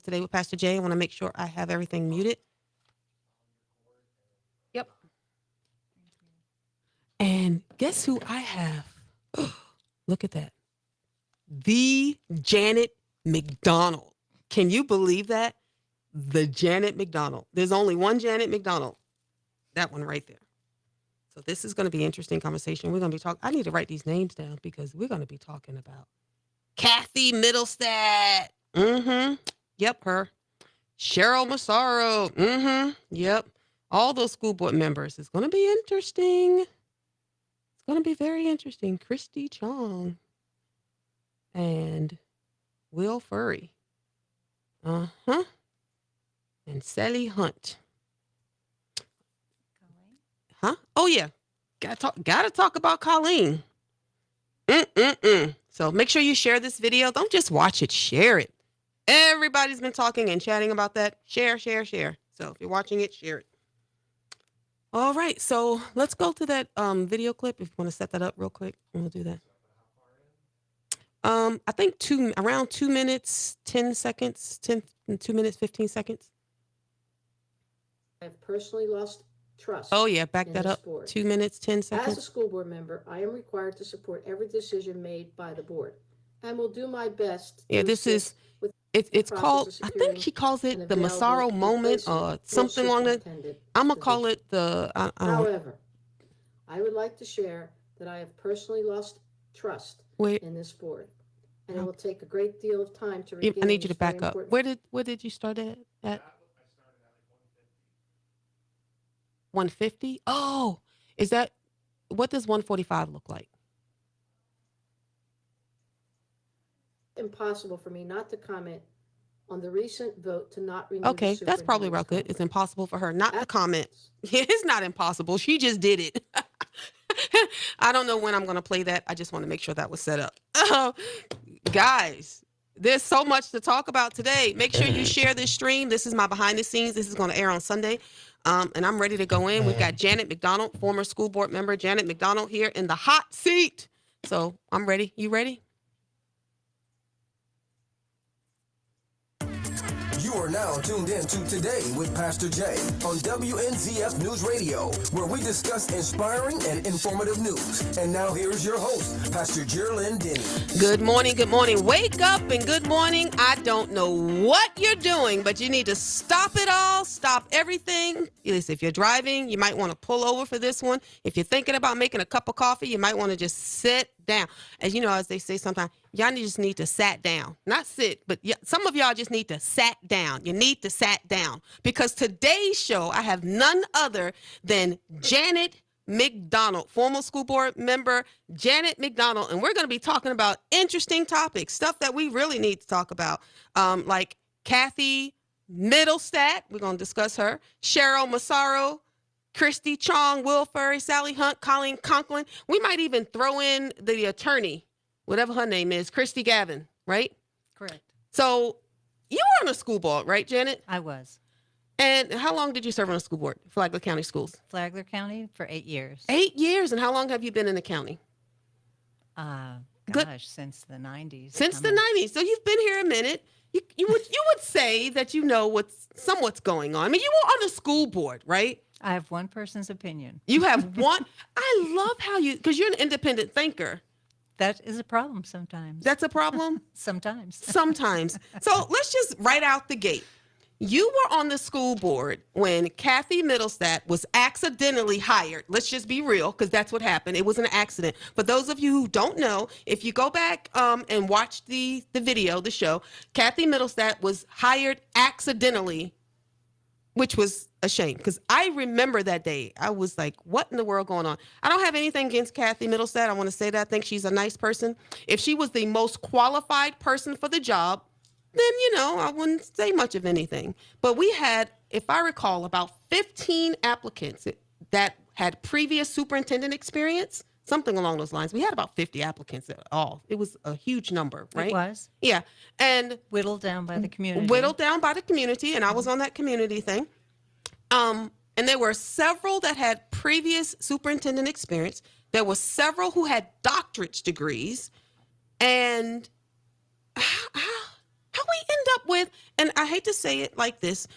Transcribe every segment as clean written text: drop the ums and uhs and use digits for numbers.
Today with Pastor Jay. I want to make sure I have everything muted. Yep. And guess who I have? Look at that. The Janet McDonald. Can you believe that? The Janet McDonald. There's only one Janet McDonald. That one right there. So this is going to be an interesting conversation. We're going to be talking. I need to write these names down because we're going to be talking about Cathy Middlestadt. Yep, her. Cheryl Massaro. Yep. All those school board members. It's going to be interesting. It's going to be very interesting. Christy, Chong, and Furry. And Sally Hunt. Colleen? Huh? Oh yeah. Gotta talk about Colleen. So make sure you share this video. Don't just watch it, share it. Everybody's been talking and chatting about that. Share. So if you're watching it, share it. All right. So let's go to that video clip. If you want to set that up real quick, we'll do that. I think around 2 minutes, 10 seconds, 2 minutes, 15 seconds. I've personally lost trust. Oh yeah, back in that this up. board. 2 minutes, 10 As a seconds. school board member, I am required to support every decision made by the board and will do my best. Yeah, to this is, assist with it's process called, of I think securing he calls an it the available Massaro moment replacement or for something along that. superintendent I'm going to call position. it the, I don't know. However, I would like to share that I have personally lost trust Wait, in this board, and it will take a great deal of time to I regain need you to this very back up. important- Where did you start at? 150? Oh, is that, what does 145 look like? Impossible for me not to comment on the recent vote to not renew Okay, the that's probably real superintendent's good. It's contract. impossible for her not to As- comment. It's not impossible. She just did it. I don't know when I'm going to play that. I just want to make sure that was set up. Guys, there's so much to talk about today. Make sure you share this stream. This is my behind the scenes. This is going to air on Sunday. And I'm ready to go in. We've got Janet McDonald, former school board member, Janet McDonald here in the hot seat. So I'm ready. You ready? You are now tuned in to Today with Pastor Jay on WNZF News Radio, where we discuss inspiring and informative news. And now here's your host, Pastor Cheryl Denny. Good morning. Good morning. Wake up and good morning. I don't know what you're doing, but you need to stop it all. Stop everything. At least if you're driving, you might want to pull over for this one. If you're thinking about making a cup of coffee, you might want to just sit down. As you know, as they say sometimes, y'all just need to sat down. Not sit, but some of y'all just need to sat down. You need to sat down. Because today's show, I have none other than Janet McDonald, former school board member, Janet McDonald. And we're going to be talking about interesting topics, stuff that we really need to talk about, like Cathy Middlestadt. We're going to discuss her. Cheryl Massaro, Christy, Chong, Furry, Sally Hunt, Colleen, Conklin. We might even throw in the attorney, whatever her name is, Christy Gavin, right? Correct. So you were on a school board, right, Janet? I was. And how long did you serve on a school board, Flagler County Schools? Flagler County for 8 years. 8 years. And how long have you been in the county? Good. Gosh, since the 90s. Since the 90s. So you've been here a minute. You would say that you know what's going on. I mean, you were on the school board, right? I have one person's opinion. You have one. I love how because you're an independent thinker. That is a problem sometimes. That's a problem? Sometimes. Sometimes. So let's just right out the gate. You were on the school board when Cathy Middlestadt was accidentally hired. Let's just be real, because that's what happened. It was an accident. For those of you who don't know, if you go back and watch the video, the show, Cathy Middlestadt was hired accidentally, which was a shame, because I remember that day. I was like, what in the world going on? I don't have anything against Cathy Middlestadt. I want to say that. I think she's a nice person. If she was the most qualified person for the job, then, I wouldn't say much of anything. But we had, if I recall, about 15 applicants that had previous superintendent experience, something along those lines. We had about 50 applicants at all. It was a huge number, right? It was. Yeah. And Whittled down by the community. whittled down by the community, and I was on that community thing. And there were several that had previous superintendent experience. There were several who had doctorate degrees. And how we end up with, and I hate to say it like this,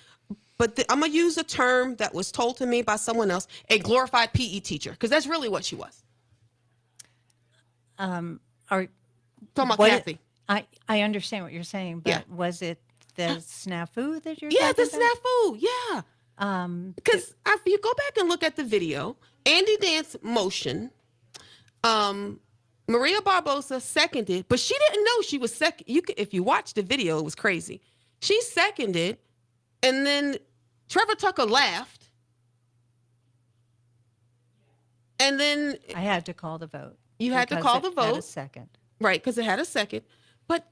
but I'm going to use a term that was told to me by someone else, a glorified PE teacher, because that's really what she was. Are Talking about what Cathy. I understand what you're saying, but Yeah. was it the snafu that you're Yeah, the talking about? snafu. Yeah. Because if you go back and look at the video, Andy Dance motion, Maria Barbosa seconded, but she didn't know she was second. If you watch the video, it was crazy. She seconded, and then Trevor Tucker laughed, and then I had to call the vote. You had to because call it the had vote. a second. Right, because it had a second. But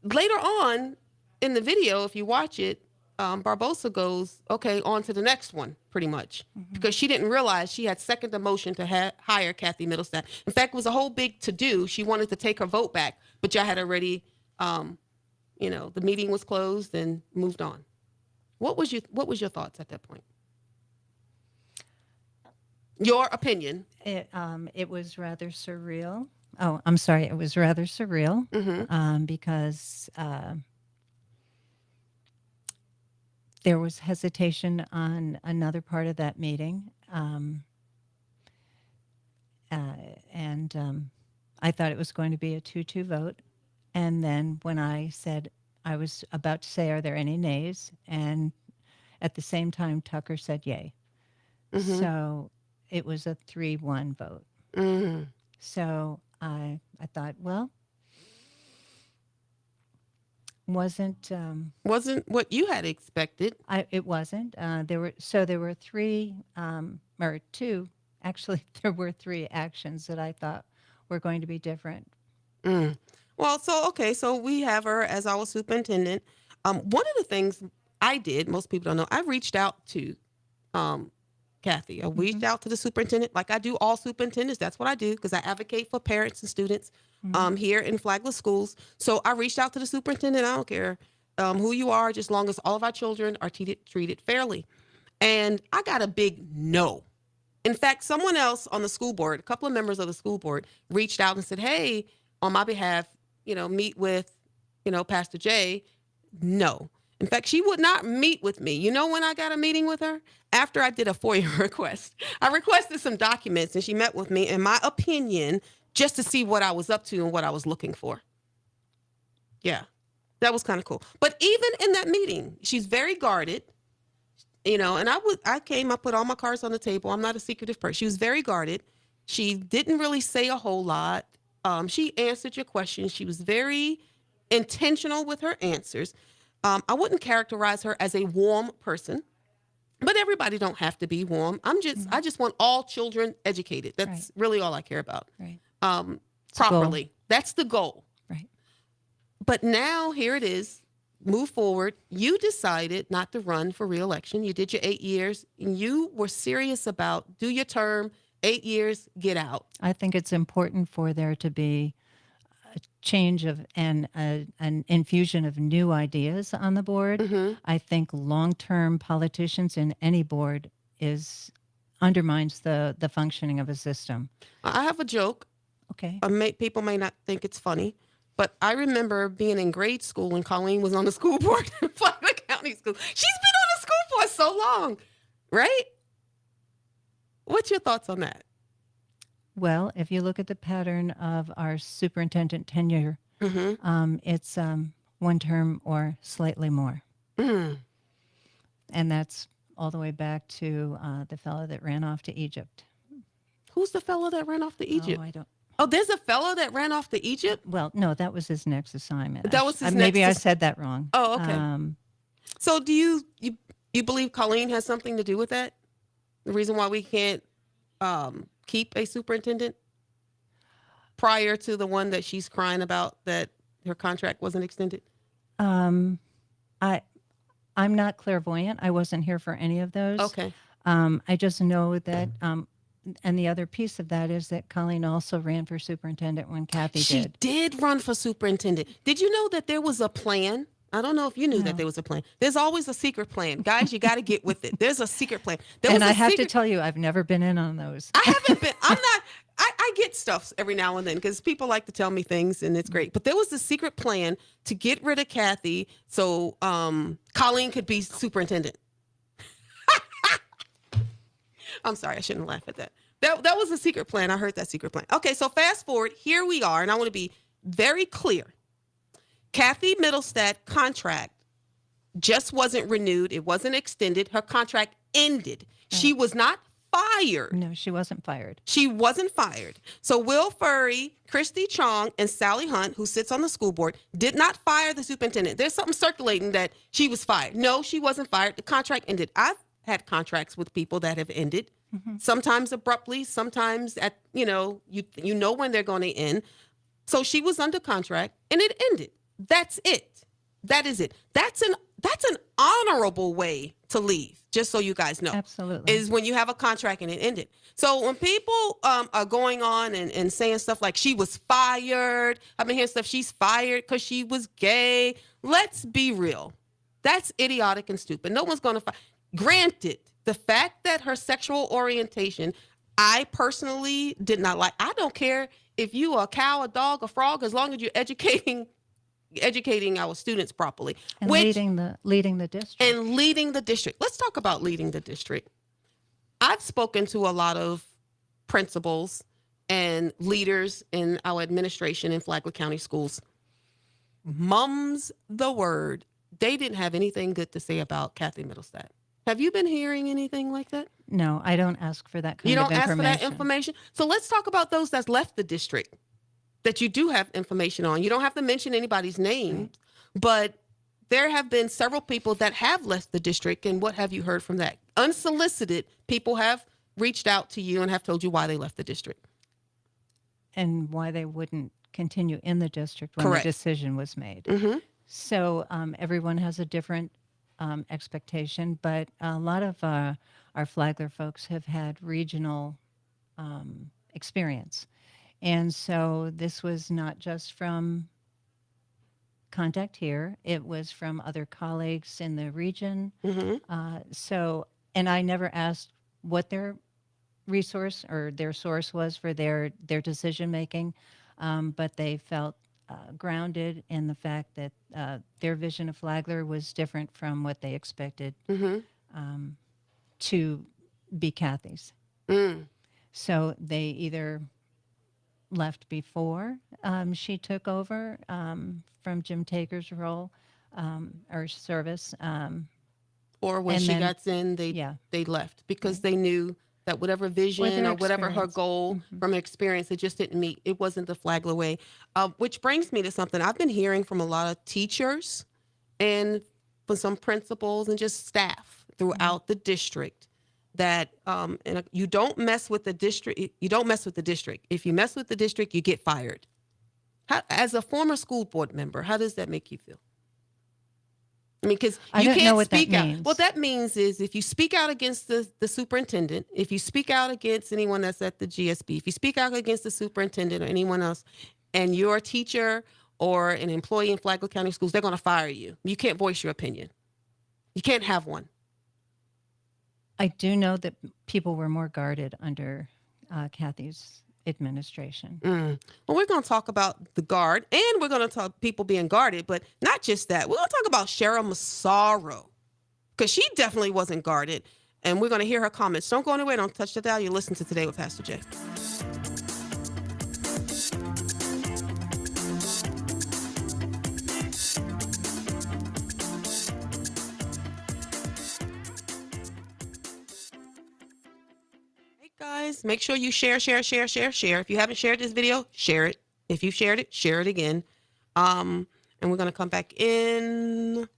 later on in the video, if you watch it, Barbosa goes, okay, on to the next one, pretty much. Because she didn't realize she had seconded the motion to hire Cathy Middlestadt. In fact, it was a whole big to-do. She wanted to take her vote back, but y'all had already, the meeting was closed and moved on. What was your thoughts at that point? Your opinion. It was rather surreal. Oh, I'm sorry. It was rather surreal because there was hesitation on another part of that meeting. And I thought it was going to be a 2-2 vote. And then when I said, I was about to say, are there any nays? And at the same time, Tucker said yay. So it was a 3-1 vote. So I thought, well, wasn't what you had expected. It wasn't. There were three or two. Actually, there were three actions that I thought were going to be different. Well, so we have her as our superintendent. One of the things I did, most people don't know, I reached out to Cathy. I reached out to the superintendent, like I do all superintendents. That's what I do, because I advocate for parents and students here in Flagler schools. So I reached out to the superintendent. I don't care who you are, just long as all of our children are treated fairly. And I got a big no. In fact, someone else on the school board, a couple of members of the school board, reached out and said, hey, on my behalf, meet with, Pastor J. No. In fact, she would not meet with me. You know when I got a meeting with her? After I did a FOIA request. I requested some documents, and she met with me, in my opinion, just to see what I was up to and what I was looking for. Yeah, that was kind of cool. But even in that meeting, she's very guarded, and I put all my cards on the table. I'm not a secretive person. She was very guarded. She didn't really say a whole lot. She answered your questions. She was very intentional with her answers. I wouldn't characterize her as a warm person, but everybody don't have to be warm. I just want all children educated. That's really all I care about. Right. Properly. That's the goal. Right. But now here it is. Move forward. You decided not to run for re-election. You did your 8 years, and you were serious about do your term, 8 years, get out. I think it's important for there to be a change of and an infusion of new ideas on the board. I think long-term politicians in any board undermines the functioning of a system. I have a joke. Okay. People may not think it's funny, but I remember being in grade school when Colleen was on the school board in Flagler County School. She's been on the school for so long, right? What's your thoughts on that? Well, if you look at the pattern of our superintendent tenure, it's 1 term or slightly more. And that's all the way back to the fellow that ran off to Egypt. Who's the fellow that ran off to Egypt? Oh, I don't. Oh, there's a fellow that ran off to Egypt? Well, no, that was his next assignment. That was his maybe next I said that wrong. Oh, okay. So do you believe Colleen has something to do with that? The reason why we can't keep a superintendent prior to the one that she's crying about that her contract wasn't extended? I'm not clairvoyant. I wasn't here for any of those. Okay. I just know that, and the other piece of that is that Colleen also ran for superintendent when Cathy She did. did run for superintendent. Did you know that there was a plan? I don't know if you knew that there was a plan. There's always a secret plan. Guys, you got to get with it. There's a secret plan. And I have to tell you, I've never been in on those. I haven't been. I get stuff every now and then because people like to tell me things and it's great. But there was a secret plan to get rid of Cathy so Colleen could be superintendent. I'm sorry, I shouldn't laugh at that. That was a secret plan. I heard that secret plan. Okay, so fast forward, here we are, and I want to be very clear. Cathy Middlestadt contract just wasn't renewed. It wasn't extended. Her contract ended. She was not fired. No, she wasn't fired. She wasn't fired. So Will Furry, Christy Chong, and Sally Hunt, who sits on the school board, did not fire the superintendent. There's something circulating that she was fired. No, she wasn't fired. The contract ended. I've had contracts with people that have ended, sometimes abruptly, sometimes at, you know when they're going to end. So she was under contract and it ended. That's it. That is it. That's an honorable way to leave, just so you guys know. Absolutely. Is when you have a contract and it ended. So when people are going on and saying stuff like she was fired, I've been hearing stuff, she's fired because she was gay. Let's be real. That's idiotic and stupid. No one's going to fire. Granted, the fact that her sexual orientation, I personally did not like. I don't care if you are a cow, a dog, a frog, as long as you're educating our students properly. And leading the district. And leading the district. Let's talk about leading the district. I've spoken to a lot of principals and leaders in our administration in Flagler County schools. Mum's the word. They didn't have anything good to say about Cathy Middlestadt. Have you been hearing anything like that? No, I don't ask for that kind of information. You don't ask for that information? So let's talk about those that's left the district that you do have information on. You don't have to mention anybody's name, but there have been several people that have left the district. And what have you heard from that? Unsolicited, people have reached out to you and have told you why they left the district. And why they wouldn't continue in the district when Correct. The decision was made. Mm-hmm. So everyone has a different expectation, but a lot of our Flagler folks have had regional experience. And so this was not just from contact here, it was from other colleagues in the region. Mm-hmm. And I never asked what their resource or their source was for their decision making, but they felt grounded in the fact that their vision of Flagler was different from what they expected to be Cathy's. So they either left before she took over from Jim Taker's role or service. Or when she got in, they left because they knew that whatever vision or whatever her goal from experience, it just didn't meet. It wasn't the Flagler way. Which brings me to something I've been hearing from a lot of teachers and from some principals and just staff throughout the district that you don't mess with the district. You don't mess with the district. If you mess with the district, you get fired. As a former school board member, how does that make you feel? I mean, because you can't speak out. What that means is if you speak out against the superintendent, if you speak out against anyone that's at the GSB, if you speak out against the superintendent or anyone else, and you're a teacher or an employee in Flagler County Schools, they're going to fire you. You can't voice your opinion. You can't have one. I do know that people were more guarded under Cathy's administration. Well, we're going to talk about the guard, and we're going to talk people being guarded, but not just that. We're going to talk about Cheryl Massaro, because she definitely wasn't guarded, and we're going to hear her comments. Don't go anywhere. Don't touch the dial. You listen to Today with Pastor Jay. Guys, make sure you share. If you haven't shared this video, share it. If you've shared it, share it again. And we're going to come back in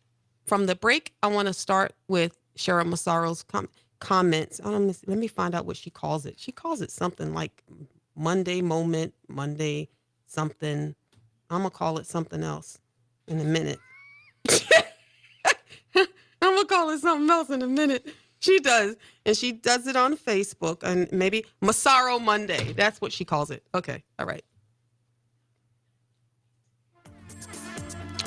from the break. I want to start with Cheryl Massaro's comments. Let me find out what she calls it. She calls it something like Monday moment, Monday something. I'm going to call it something else in a minute. I'm going to call it something else in a minute. She does, and she does it on Facebook, and maybe Massaro Monday. That's what she calls it. Okay, all right.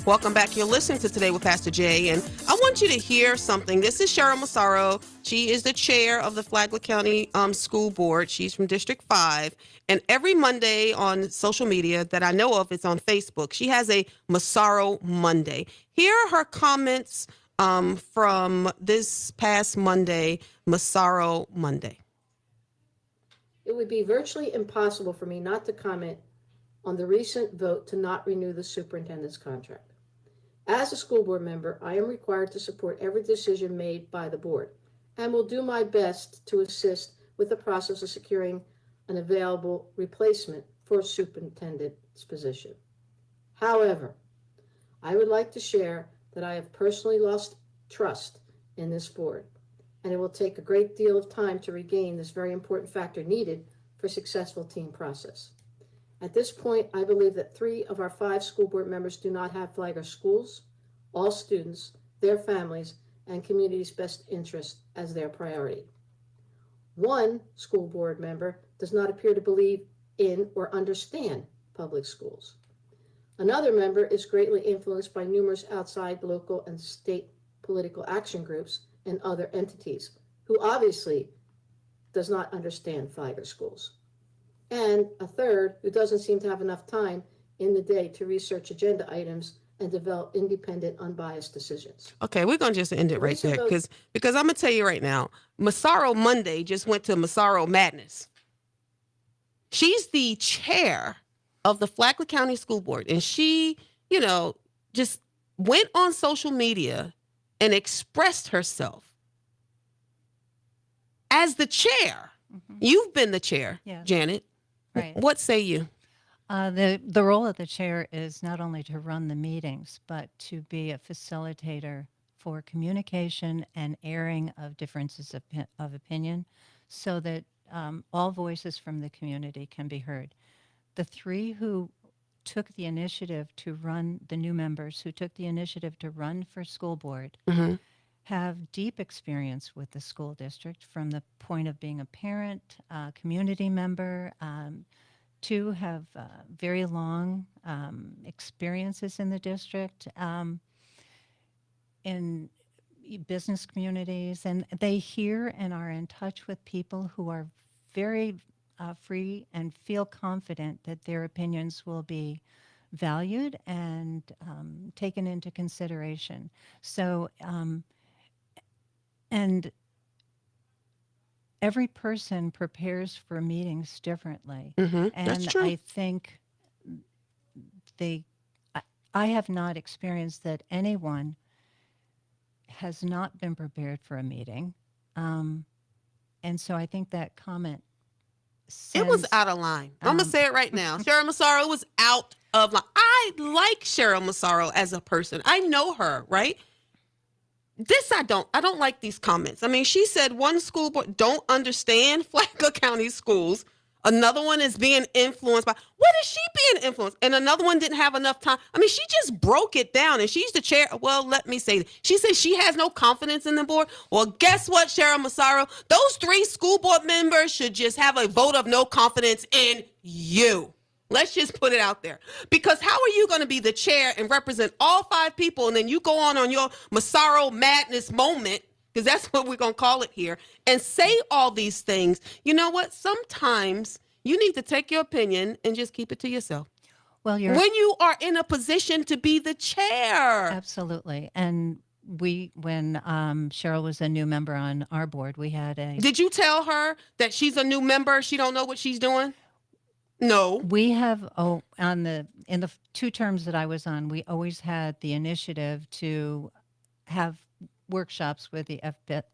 Welcome back. You're listening to Today with Pastor Jay, and I want want you to hear something. This is Cheryl Massaro. She is the chair of the Flagler County School Board. She's from District 5. And every Monday on social media that I know of, it's on Facebook, she has a Massaro Monday. Here are her comments from this past Monday, Massaro Monday. It would be virtually impossible for me not to comment on the recent vote to not renew the superintendent's contract. As a school board member, I am required to support every decision made by the board and will do my best to assist with the process of securing an available replacement for superintendent's position. However, I would like to share that I have personally lost trust in this board, and it will take a great deal of time to regain this very important factor needed for successful team process. At this point, I believe that 3 of our 5 school board members do not have Flagler schools, all students, their families, and community's best interest as their priority. 1 school board member does not appear to believe in or understand public schools. Another member is greatly influenced by numerous outside local and state political action groups and other entities who obviously does not understand Flagler schools. And a third who doesn't seem to have enough time in the day to research agenda items and develop independent, unbiased decisions. Okay, we're going to just end it right there because I'm going to tell you right now, Massaro Monday just went to Massaro Madness. She's the chair of the Flagler County School Board, and she, just went on social media and expressed herself as the chair. Mm-hmm. You've been the chair, yes. Janet. Right. What say you? The role of the chair is not only to run the meetings, but to be a facilitator for communication and airing of differences of opinion so that all voices from the community can be heard. The 3 who took the initiative to run, the new members who took the initiative to run for school board, mm-hmm. have deep experience with the school district from the point of being a parent, community member. 2 have very long experiences in the district, in business communities, and they hear and are in touch with people who are very free and feel confident that their opinions will be valued and taken into consideration. So, and every person prepares for meetings differently. Mm-hmm. And that's true. I think I have not experienced that anyone has not been prepared for a meeting. And so I think that comment it was out of line. I'm going to say it right now. Cheryl Massaro was out of line. I like Cheryl Massaro as a person. I know her, right? I don't like these comments. I mean, she said one school board don't understand Flagler County schools. Another one is being influenced by, what is she being influenced? And another one didn't have enough time. I mean, she just broke it down and she's the chair. Well, let me say, she says she has no confidence in the board. Well, guess what, Cheryl Massaro? Those 3 school board members should just have a vote of no confidence in you. Let's just put it out there. Because how are you going to be the chair and represent all 5 people and then you go on your Massaro Madness moment, because that's what we're going to call it here, and say all these things? You know what? Sometimes you need to take your opinion and just keep it to yourself. Well, when you are in a position to be the chair. Absolutely. And when Cheryl was a new member on our board, we had a... Did you tell her that she's a new member? She don't know what she's doing? No. We have, in the 2 terms that I was on, we always had the initiative to have workshops with the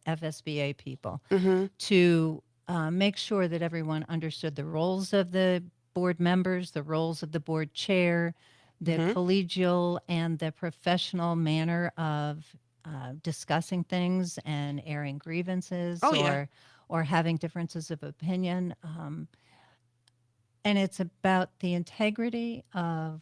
FSBA people, mm-hmm. to make sure that everyone understood the roles of the board members, the roles of the board chair, the mm-hmm. collegial and the professional manner of discussing things and airing grievances or having differences of opinion. And it's about the integrity of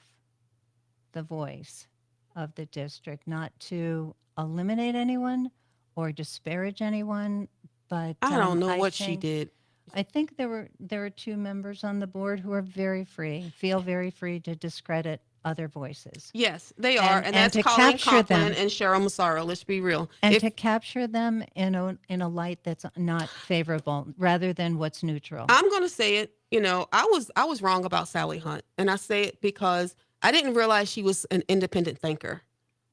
the voice of the district, not to eliminate anyone or disparage anyone, but I don't know what she did. I think there were 2 members on the board who are feel very free to discredit other voices. Yes, they are, and that's to Colleen, capture Conklin, them, and Cheryl Massaro. Let's be real. and to capture them in a light that's not favorable, rather than what's neutral. I'm going to say it, I was wrong about Sally Hunt, and I say it because I didn't realize she was an independent thinker.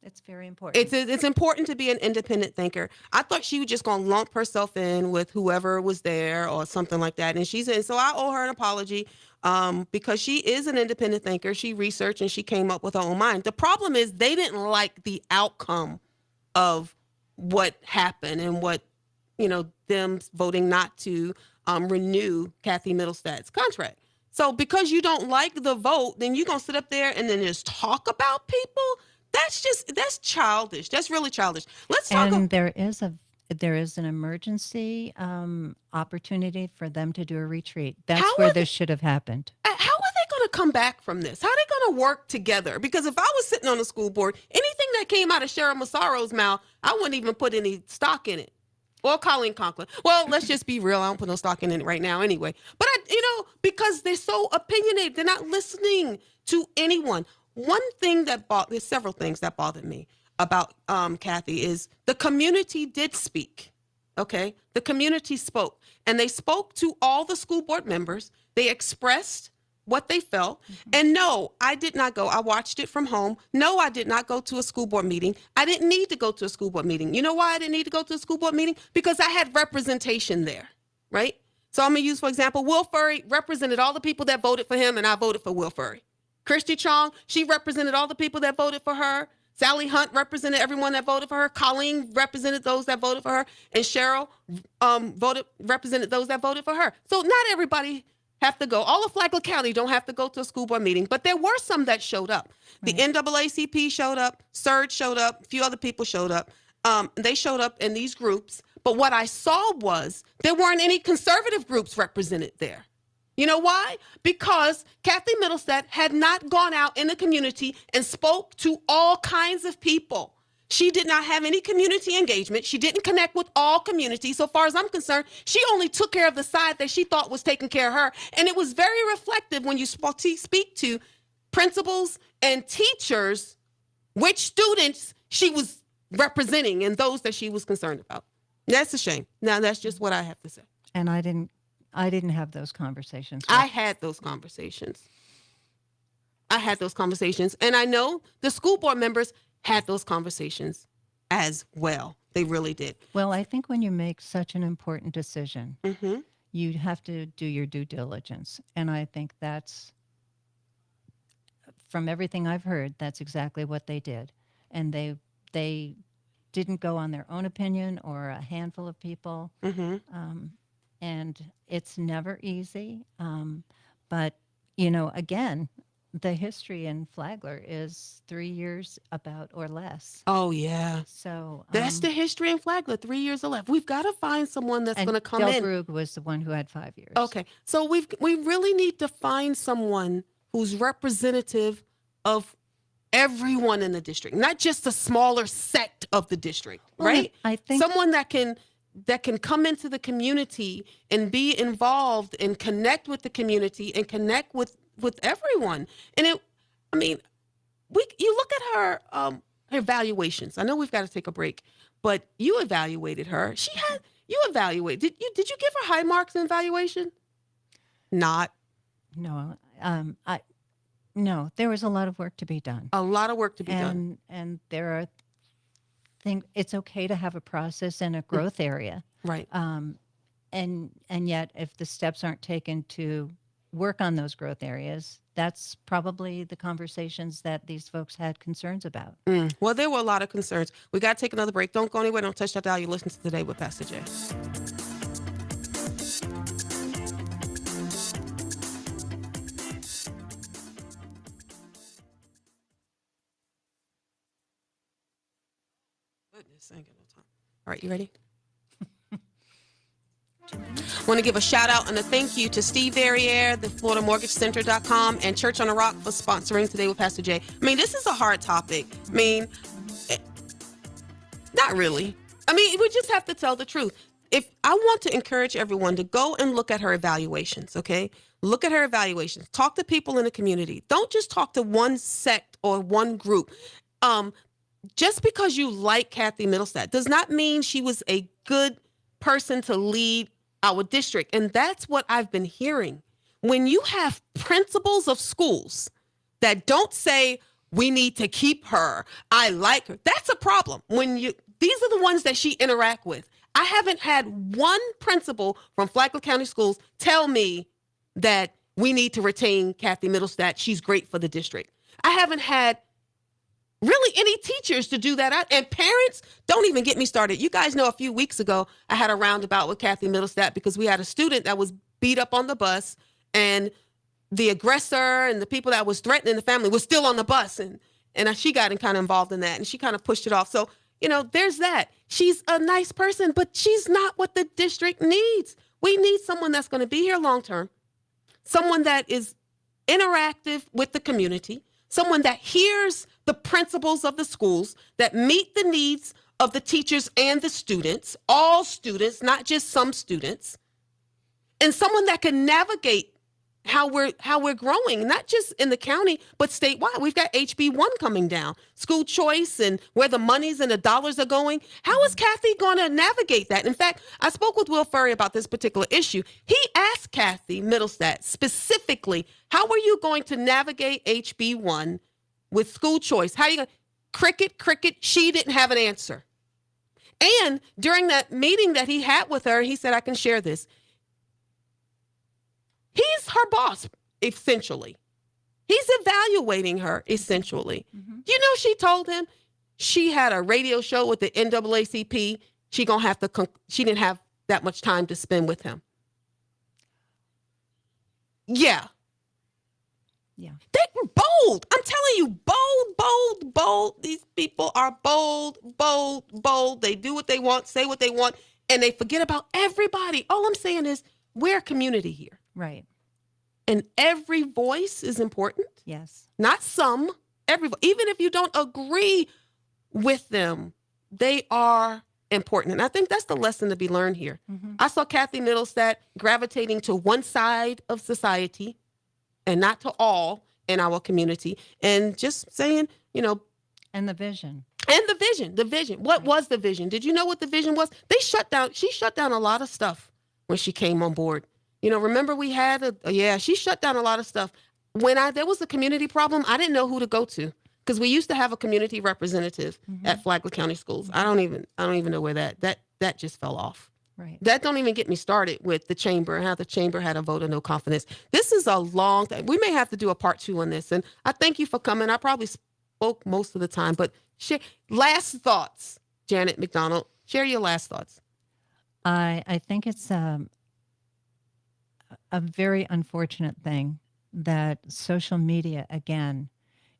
It's very important. It's important to be an independent thinker. I thought she was just going to lump herself in with whoever was there or something like that. And so I owe her an apology because she is an independent thinker. She researched and she came up with her own mind. The problem is they didn't like the outcome of what happened and what, them voting not to renew Cathy Middlestadt's contract. So because you don't like the vote, then you're going to sit up there and then just talk about people? That's childish. That's really childish. Let's talk. And there is an emergency opportunity for them to do a retreat. That's where this should have happened. How are they going to come back from this? How are they going to work together? Because if I was sitting on the school board, anything that came out of Cheryl Massaro's mouth, I wouldn't even put any stock in it. Or Colleen Conklin. Well, let's just be real. I don't put no stock in it right now anyway. But because they're so opinionated, they're not listening to anyone. One thing there's several things that bothered me about Cathy is the community did speak. Okay, the community spoke, and they spoke to all the school board members. They expressed what they felt. And no, I did not go. I watched it from home. No, I did not go to a school board meeting. I didn't need to go to a school board meeting. You know why I didn't need to go to a school board meeting? Because I had representation there, right? So I'm going to use, for example, Will Furry represented all the people that voted for him, and I voted for Will Furry. Christy Chong, she represented all the people that voted for her. Sally Hunt represented everyone that voted for her. Colleen represented those that voted for her. And Cheryl represented those that voted for her. So not everybody have to go. All of Flagler County don't have to go to a school board meeting, but there were some that showed up. Right. The NAACP showed up, Surge showed up, a few other people showed up. They showed up in these groups. But what I saw was there weren't any conservative groups represented there. You know why? Because Cathy Middlestadt had not gone out in the community and spoke to all kinds of people. She did not have any community engagement. She didn't connect with all communities. So far as I'm concerned, she only took care of the side that she thought was taking care of her. And it was very reflective when you speak to principals and teachers, which students she was representing and those that she was concerned about. That's a shame. Now, that's just what I have to say. And I didn't have those conversations. I had those conversations. And I know the school board members had those conversations as well. They really did. Well, I think when you make such an important decision, you have to do your due diligence. And I think that's, from everything I've heard, that's exactly what they did. And they didn't go on their own opinion or a handful of people. And it's never easy. But, again, the history in Flagler is 3 years about or less. Oh, yeah. So that's the history in Flagler, 3 years or less. We've got to find someone that's going to come in. Delbrugge was the one who had 5 years. Okay. So we really need to find someone who's representative of everyone in the district, not just a smaller sect of the district, right? I think someone that can come into the community and be involved and connect with the community and connect with everyone. And you look at her evaluations. I know we've got to take a break, but you evaluated her. You evaluated. Did you give her high marks in evaluation? Not. No. No, there was a lot of work to be done. A lot of work to be done. And there are things, it's okay to have a process and a growth area. Right. And yet if the steps aren't taken to work on those growth areas, that's probably the conversations that these folks had concerns about. Well, there were a lot of concerns. We got to take another break. Don't go anywhere. Don't touch that dial. You listen to Today with Pastor Jay. Goodness, I ain't got no time. All right, you ready? Want to give a shout out and a thank you to Steve Verrier, the FloridaMortgageCenter.com, and Church on the Rock for sponsoring Today with Pastor Jay. This is a hard topic. Not really. We just have to tell the truth. if I want to encourage everyone to go and look at her evaluations, okay? Look at her evaluations. Talk to people in the community. Don't just talk to one sect or one group. Just because you like Cathy Middlestadt does not mean she was a good person to lead our district. And that's what I've been hearing. When you have principals of schools that don't say, we need to keep her, I like her, that's a problem. These are the ones that she interact with. I haven't had one principal from Flagler County Schools tell me that we need to retain Cathy Middlestadt. She's great for the district. I haven't had really any teachers to do that. And parents, don't even get me started. You guys know a few weeks ago, I had a roundabout with Cathy Middlestadt because we had a student that was beat up on the bus, and the aggressor and the people that was threatening the family was still on the bus. And she got kind of involved in that, and she kind of pushed it off. So, there's that. She's a nice person, but she's not what the district needs. We need someone that's going to be here long-term, someone that is interactive with the community, someone that hears the principals of the schools, that meet the needs of the teachers and the students, all students, not just some students, and someone that can navigate how we're growing, not just in the county, but statewide. We've got HB1 coming down, school choice, and where the monies and the dollars are going. How is Cathy going to navigate that? In fact, I spoke with Will Furry about this particular issue. He asked Cathy Middlestadt specifically, how are you going to navigate HB1 with school choice? How are you going to cricket? She didn't have an answer. And during that meeting that he had with her, he said, I can share this. He's her boss, essentially. He's evaluating her, essentially. Mm-hmm. She told him she had a radio show with the NAACP. She didn't have that much time to spend with him. Yeah. Yeah. They're bold. I'm telling you, bold. These people are bold. They do what they want, say what they want, and they forget about everybody. All I'm saying is we're a community here. Right. And every voice is important. Yes. Not some, every, even if you don't agree with them, they are important. And I think that's the lesson to be learned here. Mm-hmm. I saw Cathy Middlestadt gravitating to one side of society and not to all in our community. And just saying, And the vision. The vision. What was the vision? Did you know what the vision was? She shut down a lot of stuff when she came on board. Remember we had she shut down a lot of stuff. When there was a community problem, I didn't know who to go to because we used to have a community representative at Flagler County Schools. I don't even know where that just fell off. Right. That don't even get me started with the chamber and how the chamber had a vote of no confidence. This is a long thing. We may have to do a part 2 on this. And I thank you for coming. I probably spoke most of the time, but last thoughts, Janet McDonald, share your last thoughts. I think it's a very unfortunate thing that social media, again,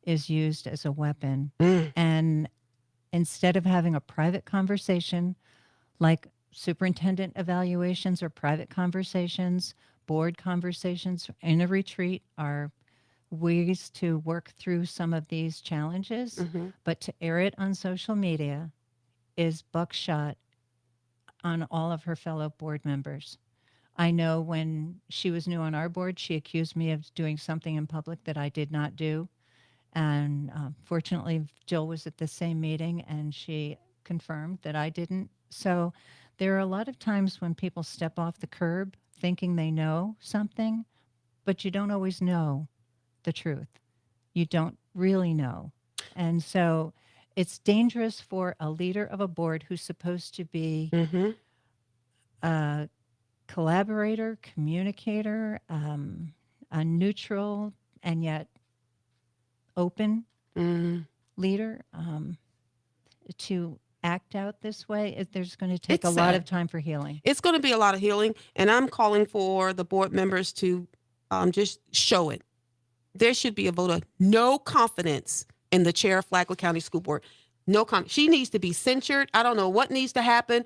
is used as a weapon. And instead of having a private conversation like superintendent evaluations or private conversations, board conversations in a retreat are ways to work through some of these challenges. Mm-hmm. But to air it on social media is buckshot on all of her fellow board members. I know when she was new on our board, she accused me of doing something in public that I did not do. And fortunately, Jill was at the same meeting and she confirmed that I didn't. So there are a lot of times when people step off the curb thinking they know something, but you don't always know the truth. You don't really know. And so it's dangerous for a leader of a board who's supposed to be a collaborator, communicator, a neutral and yet open leader to act out this way. There's going to take a lot of time for healing. It's going to be a lot of healing. And I'm calling for the board members to just show it. There should be a vote of no confidence in the chair of Flagler County School Board. She needs to be censured. I don't know what needs to happen,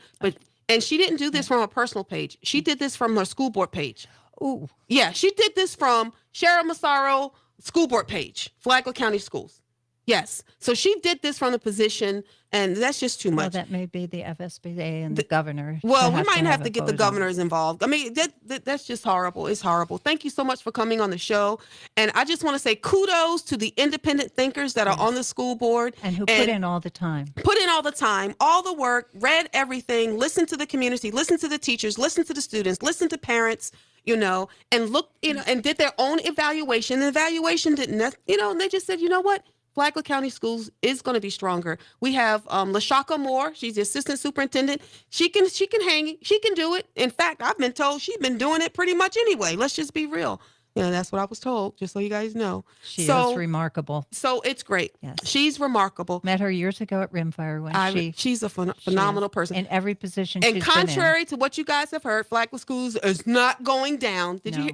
and she didn't do this from a personal page. She did this from her school board page. Ooh. Yeah, she did this from Cheryl Massaro school board page, Flagler County Schools. Yes. So she did this from the position, and that's just too Well, much. that may be the FSBA and the governor. Well, to we might have a to get the vote on. governors involved. I mean, that's just horrible. It's horrible. Thank you so much for coming on the show. And I just want to say kudos to the independent thinkers that are on the school board. And who put in all the time. Put in all the time, all the work, read everything, listen to the community, listen to the teachers, listen to the students, listen to parents, and look, and did their own evaluation. The evaluation didn't, and they just said, you know what? Flagler County Schools is going to be stronger. We have LaShaka Moore. She's the assistant superintendent. She can hang. She can do it. In fact, I've been told she's been doing it pretty much anyway. Let's just be real. That's what I was told, just so you guys know. She is remarkable. So it's great. Yes. She's remarkable. Met her years ago at Rimfire when she's a phenomenal person. In every position and she's contrary been to what you guys have heard, Flagler Schools is not going down. Did you hear?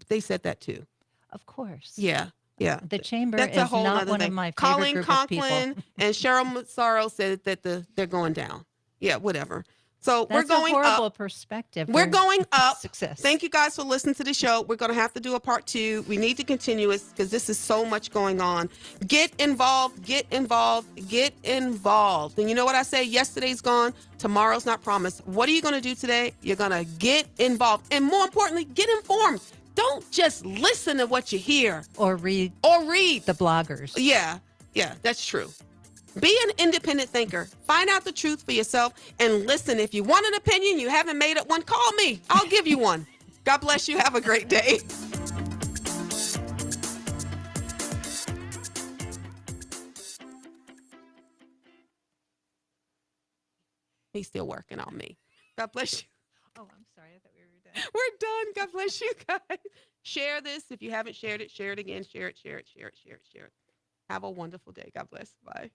They said that too. Of course. Yeah. Yeah. The chamber That's is a whole not other one thing. of my favorite Colleen, group Conklin, of people. and Cheryl Massaro said that they're going down. Yeah, whatever. So That's we're going a horrible up. perspective. We're going up. Success. Thank you guys for listening to the show. We're going to have to do a part 2. We need to continue it because this is so much going on. Get involved, get involved, get involved. And you know what I say? Yesterday's gone. Tomorrow's not promised. What are you going to do today? You're going to get involved. And more importantly, get informed. Don't just listen to what you hear. Or read the bloggers. Yeah, that's true. Be an independent thinker. Find out the truth for yourself and listen. If you want an opinion, you haven't made up one, call me. I'll give you one. God bless you. Have a great day. He's still working on me. God bless you. Oh, I'm sorry. I thought we were done. We're done. God bless you guys. Share this. If you haven't shared it, share it again. Share it. Have a wonderful day. God bless. Bye.